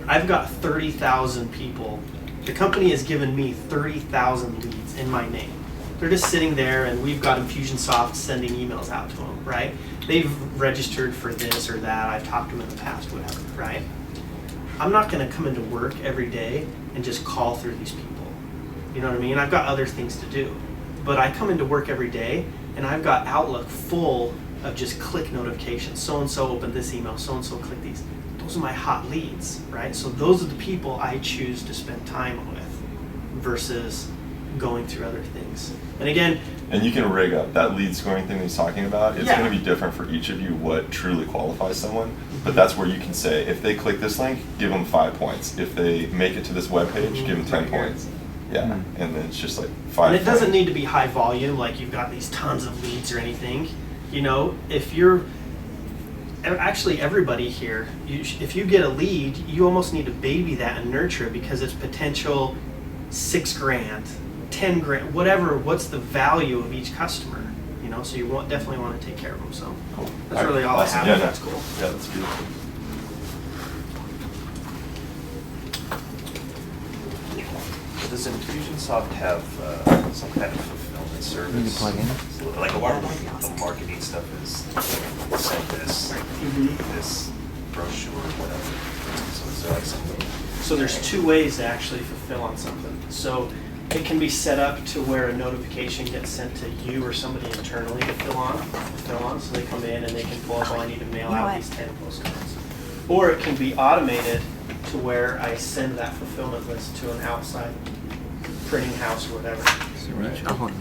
I've got 30,000 people. The company has given me 30,000 leads in my name. They're just sitting there, and we've got Infusionsoft sending emails out to them, right? They've registered for this or that. I've talked to them in the past, whatever, right? I'm not going to come into work every day and just call through these people. You know what I mean? I've got other things to do. But I come into work every day, and I've got Outlook full of just click notifications. So-and-so opened this email, so-and-so clicked these. Those are my hot leads, right? So those are the people I choose to spend time with versus going through other things. And again, and you can rig up that lead scoring thing that he's talking about. It's going to be different for each of you what truly qualifies someone. But that's where you can say, if they click this link, give them 5 points. If they make it to this web page, give them 10 points. Yeah, and then it's just like 5. And it doesn't need to be high volume, like you've got these tons of leads or anything. You know, if you're actually everybody here, if you get a lead, you almost need to baby that and nurture it, because it's potential $6,000, $10,000, whatever. What's the value of each customer? You know, so you definitely want to take care of them. So cool. That's really all awesome. I have. Yeah, That's cool. Yeah, that's beautiful. Does Infusionsoft have some kind of fulfillment service? You can plug in. Like a lot of the marketing stuff is send this brochure or whatever. So is there like something? So there's 2 ways to actually fulfill on something. So It can be set up to where a notification gets sent to you or somebody internally to fill on, so they come in and they can pull up, oh, I need to mail out these 10 postcards. Or it can be automated to where I send that fulfillment list to an outside printing house or whatever.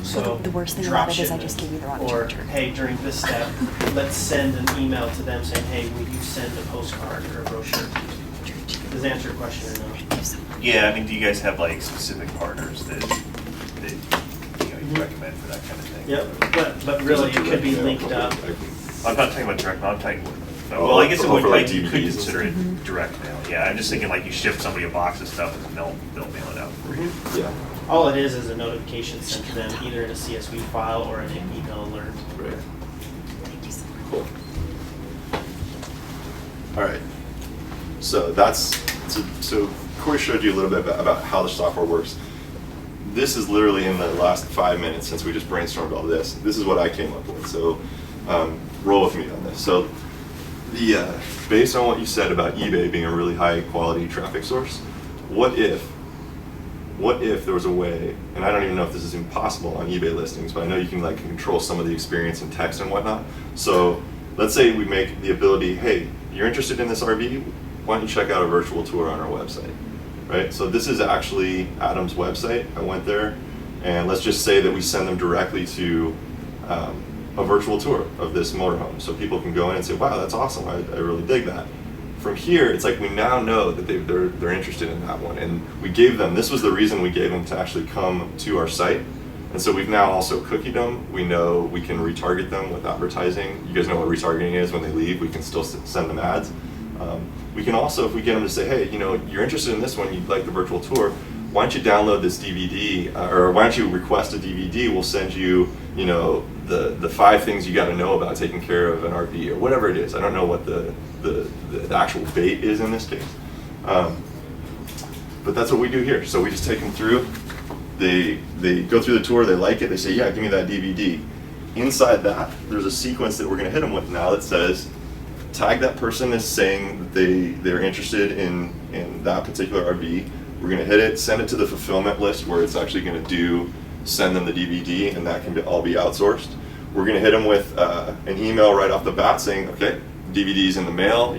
So the worst thing drop about it is I shipment. just gave you the wrong Or, charger. hey, during this step, let's send an email to them saying, hey, will you send a postcard or a brochure? Does that answer your question or no? Yeah, I mean, do you guys have like specific partners that you recommend for that kind of thing? Yep, but really it could be linked up. I'm not talking about direct mail, I'm talking, well, I guess it would, for like, like you could DVDs. consider it direct mail. Yeah, I'm just thinking like you ship somebody a box of stuff and they'll mail it out for you. Yeah. All it is a notification sent to them either in a CSV file or an email alert. Right. Thank you so much. Cool. All right. So so Cory showed you a little bit about how the software works. This is literally in the last 5 minutes since we just brainstormed all this. This is what I came up with. So roll with me on this. So based on what you said about eBay being a really high quality traffic source, what if there was a way, and I don't even know if this is impossible on eBay listings, but I know you can like control some of the experience in text and whatnot. So let's say we make the ability, hey, you're interested in this RV? Why don't you check out a virtual tour on our website, right? So this is actually Adam's website. I went there, and let's just say that we send them directly to a virtual tour of this motorhome. So people can go in and say, wow, that's awesome, I really dig that. From here, it's like we now know that they're interested in that one, and we gave them, this was the reason we gave them to actually come to our site. And so we've now also cookied them. We know we can retarget them with advertising. You guys know what retargeting is. When they leave, we can still send them ads. We can also, if we get them to say, hey, you're interested in this one, you'd like the virtual tour, why don't you download this DVD, or why don't you request a DVD, we'll send you, the 5 things you got to know about taking care of an RV, or whatever it is. I don't know what the actual bait is in this case. But that's what we do here. So we just take them through, they go through the tour, they like it, they say, yeah, give me that DVD. Inside that, there's a sequence that we're going to hit them with now that says, tag that person as saying that they're interested in that particular RV. We're going to hit it, send it to the fulfillment list where it's actually going to send them the DVD, and that can all be outsourced. We're going to hit them with an email right off the bat saying, okay, DVD's in the mail,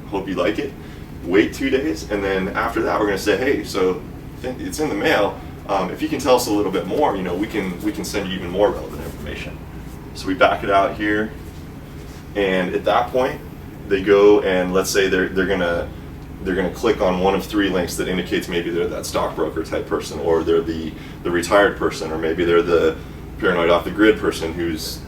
hope you like it. Wait 2 days, and then after that we're going to say, hey, so it's in the mail. If you can tell us a little bit more, we can send you even more relevant information. So we back it out here, and at that point, they go and let's say they're gonna click on one of 3 links that indicates maybe they're that stockbroker type person, or they're the retired person, or maybe they're the paranoid off the grid person who's,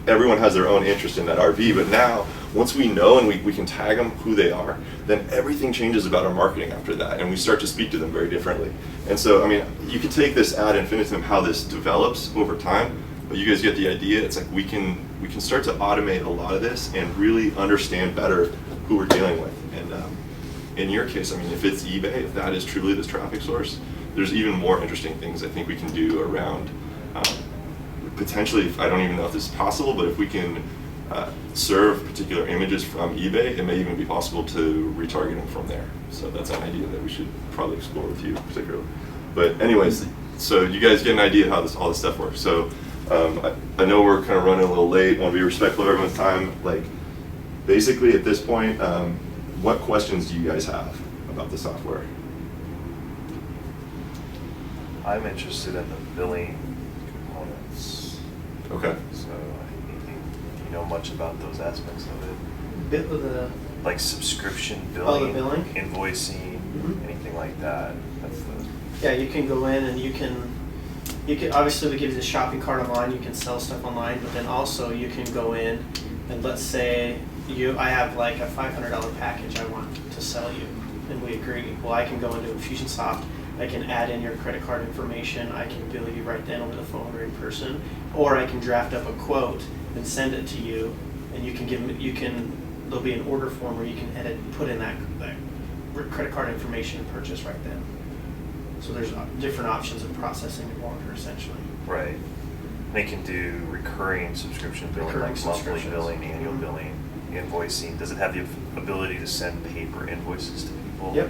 everyone has their own interest in that RV. But now, once we know and we can tag them who they are, then everything changes about our marketing after that, and we start to speak to them very differently. And so, you can take this ad infinitum, how this develops over time, but you guys get the idea. It's like we can start to automate a lot of this and really understand better who we're dealing with. And in your case, if it's eBay, if that is truly this traffic source, there's even more interesting things I think we can do around potentially, I don't even know if this is possible, but if we can serve particular images from eBay, it may even be possible to retarget them from there. So that's an idea that we should probably explore with you particularly. But anyways, so you guys get an idea how all this stuff works. So I know we're kind of running a little late, want to be respectful of everyone's time. Like, basically at this point, what questions do you guys have about the software? I'm interested in the billing components. Okay. So, do you know much about those aspects of it? Bit with the Like subscription Oh, the billing, billing? invoicing, anything like that. That's the. Yeah, you can go in and you can obviously we give you the shopping cart online, you can sell stuff online, but then also you can go in and let's say I have like a $500 package I want to sell you, and we agree. Well, I can go into Infusionsoft, I can add in your credit card information, I can bill you right then over the phone or in person, or I can draft up a quote and send it to you, and there'll be an order form where you can put in that credit card information and purchase right then. So there's different options of processing your order essentially. Right. They can do recurring subscription billing, Recurring like monthly subscriptions. billing, annual billing, invoicing. Does it have the ability to send paper invoices to people? Yep,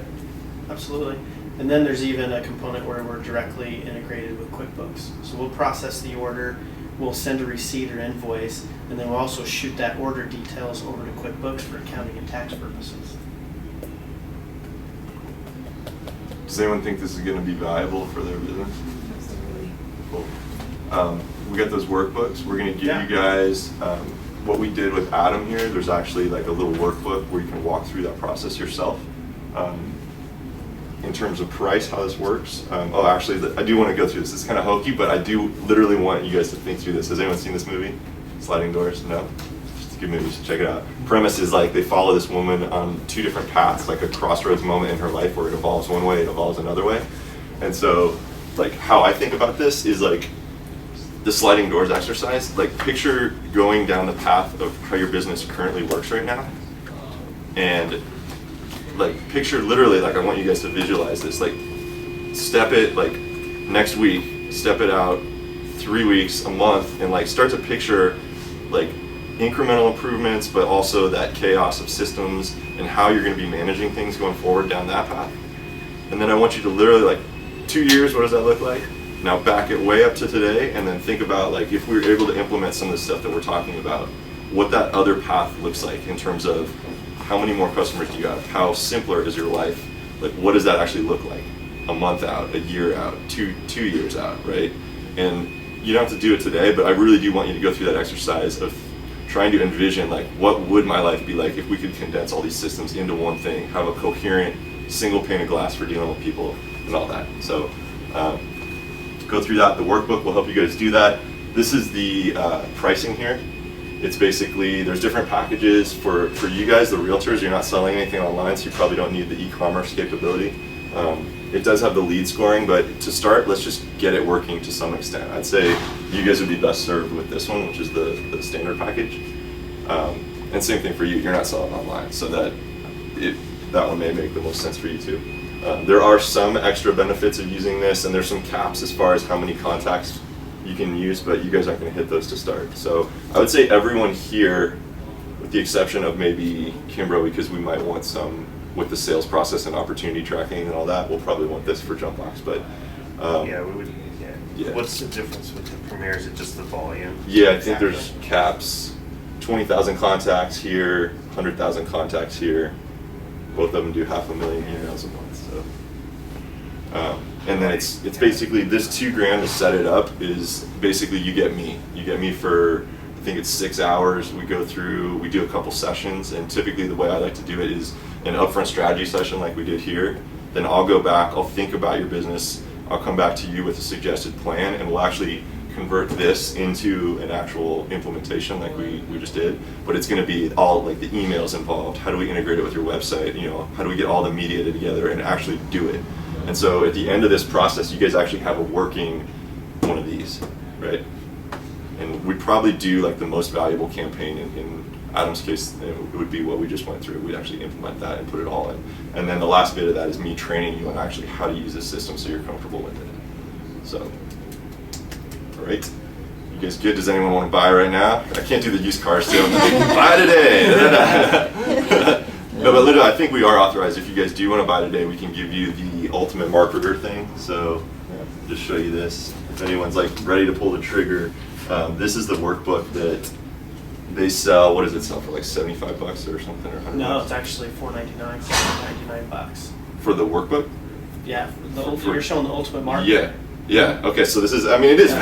absolutely. And then there's even a component where we're directly integrated with QuickBooks. So we'll process the order, we'll send a receipt or invoice, and then we'll also shoot that order details over to QuickBooks for accounting and tax purposes. Does anyone think this is going to be valuable for their business? Absolutely. Cool. We got those workbooks. We're going to give Yeah. you guys what we did with Adam here. There's actually like a little workbook where you can walk through that process yourself. In terms of price, how this works. Actually, I do want to go through this. It's kind of hokey, but I do literally want you guys to think through this. Has anyone seen this movie? Sliding Doors? No? Just a good movie, so check it out. Premise is like they follow this woman on two different paths, like a crossroads moment in her life where it evolves one way, it evolves another way. And so, like, how I think about this is like the sliding doors exercise. Like, picture going down the path of how your business currently works right now. And like picture literally, like I want you guys to visualize this, like step it like next week, step it out 3 weeks, a month, and like start to picture like incremental improvements, but also that chaos of systems and how you're going to be managing things going forward down that path. And then I want you to literally like 2 years, what does that look like? Now back it way up to today, and then think about like if we were able to implement some of the stuff that we're talking about, what that other path looks like in terms of how many more customers do you have? How simpler is your life? Like, what does that actually look like? A month out, a year out, two years out, right? And you don't have to do it today, but I really do want you to go through that exercise of trying to envision, like, what would my life be like if we could condense all these systems into one thing, have a coherent, single pane of glass for dealing with people and all that. So, go through that. The workbook will help you guys do that. This is the pricing here. It's basically, there's different packages for you guys, the realtors. You're not selling anything online, so you probably don't need the e-commerce capability. It does have the lead scoring, but to start, let's just get it working to some extent. I'd say you guys would be best served with this one, which is the standard package. And same thing for you, you're not selling online, so that one may make the most sense for you too. There are some extra benefits of using this, and there's some caps as far as how many contacts you can use, but you guys aren't going to hit those to start. So I would say everyone here, with the exception of maybe Kimbrough, because we might want some with the sales process and opportunity tracking and all that, we'll probably want this for Jumpbox. But we would. Yeah. What's the difference with the Premier? Is it just the volume? Yeah, I think there's caps. 20,000 contacts here, 100,000 contacts here. Both of them do 500,000 emails a month. So. And then it's basically this $2,000 to set it up is basically you get me. You get me for, I think it's 6 hours. We go through, we do a couple sessions, and typically the way I like to do it is an upfront strategy session like we did here. Then I'll go back, I'll think about your business, I'll come back to you with a suggested plan, and we'll actually convert this into an actual implementation like we just did. But it's going to be all like the emails involved. How do we integrate it with your website? You know, how do we get all the media together and actually do it? And so at the end of this process, you guys actually have a working one of these, right? And we'd probably do like the most valuable campaign in Adam's case, it would be what we just went through. We'd actually implement that and put it all in. And then the last bit of that is me training you on actually how to use this system so you're comfortable with it. So, all right. You guys good? Does anyone want to buy right now? I can't do the used car sale. Buy today! No, but literally, I think we are authorized. If you guys do want to buy today, we can give you the ultimate marketer thing. So, just show you this. If anyone's like ready to pull the trigger, this is the workbook that they sell. What does it sell for? Like $75 or something, or $100? No, it's actually $4.99, $99. For the workbook? Yeah, you're showing the ultimate marketer. Yeah. Okay, so this is. I mean, it is.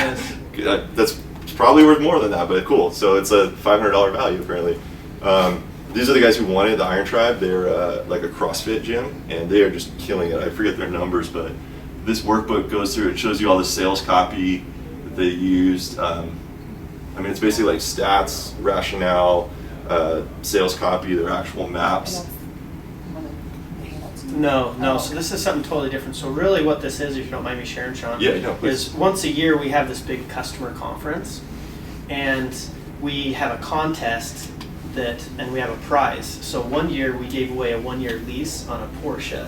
That's probably worth more than that, but cool. So it's a $500 value apparently. These are the guys who won it, the Iron Tribe. They're like a CrossFit gym, and they are just killing it. I forget their numbers, but this workbook goes through, it shows you all the sales copy that they used. I mean, it's basically like stats, rationale, sales copy, their actual maps. No. So this is something totally different. So really what this is, if you don't mind me sharing, Sean, please. is once a year we have this big customer conference, and we have a contest and we have a prize. So one year we gave away a 1-year lease on a Porsche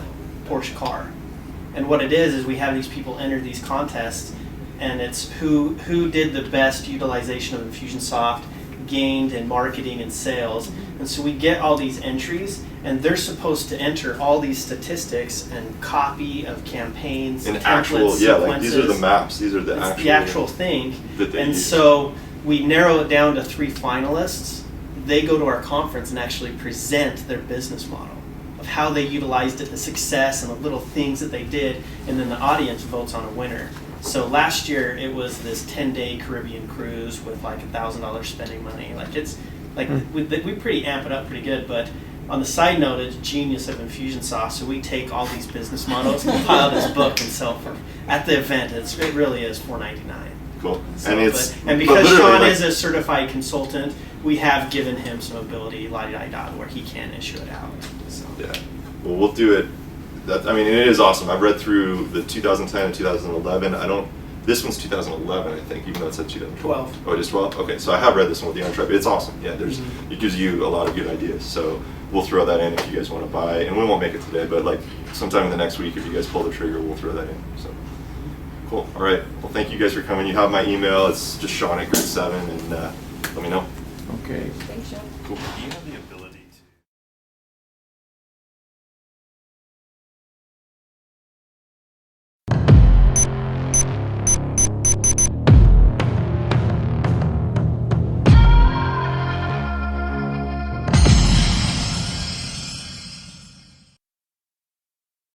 car. And what it is we have these people enter these contests, and it's who did the best utilization of Infusionsoft, gained in marketing and sales. And And so we get all these entries, and they're supposed to enter all these statistics and copy of campaigns, And templates, actual, yeah, like these are the sequences. maps. These are the It's actual. the actual thing. that they And use. so we narrow it down to 3 finalists. They go to our conference and actually present their business model of how they utilized it, the success and the little things that they did, and then the audience votes on a winner. So last year it was this 10-day Caribbean cruise with like $1,000 spending money. Like it's like we pretty amp it up pretty good, but on the side note, it's genius of Infusionsoft. So we take all these business models, compile this book, and sell for at the event. It really is $4.99. Cool. So, and it's and because literally, Sean like, is a certified consultant, we have given him some ability, la-di-da-da, where he can issue it out. So. Yeah. Well, we'll do it. That, I mean, it is awesome. I've read through the 2010 and 2011. This one's 2011, I think, even though it said 2012. 12. Oh, it is 12? Okay, so I have read this one with the Untribe. It's awesome. Yeah, it gives you a lot of good ideas. So we'll throw that in if you guys want to buy. And we won't make it today, but like sometime in the next week, if you guys pull the trigger, we'll throw that in. So cool. All right. Well, thank you guys for coming. You have my email. It's just Sean at Grid7, and let me know. Okay. Thanks, Sean. Cool.